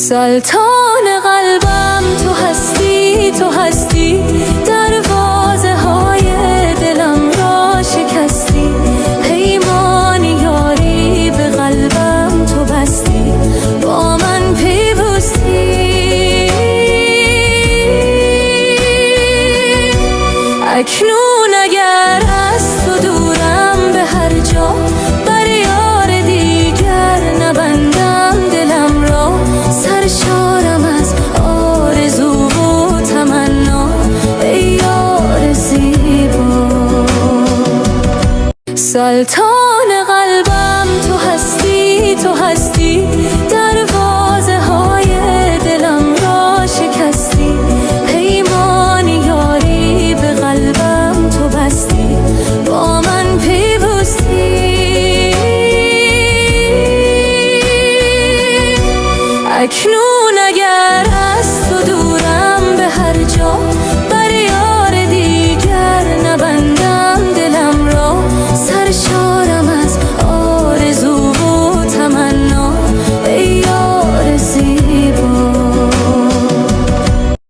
سلطان قلبم تو هستی، تو هستی، دروازه های دلم را شکستی، پیمان یاری به قلبم تو بستی، با من پیوستی. اکنون اگر از تو دورم به هر جا، بر یار دیگر نبندم دلم را، سرشارم از آرزو و تمنا ای یار زیبا. سلطان قلبم تو هستی، تو هستی، دروازه های دلم را شکستی، پیمان یاری به قلبم تو بستی، با من پیوستی. اکنون اگر از تو دورم به هر جا،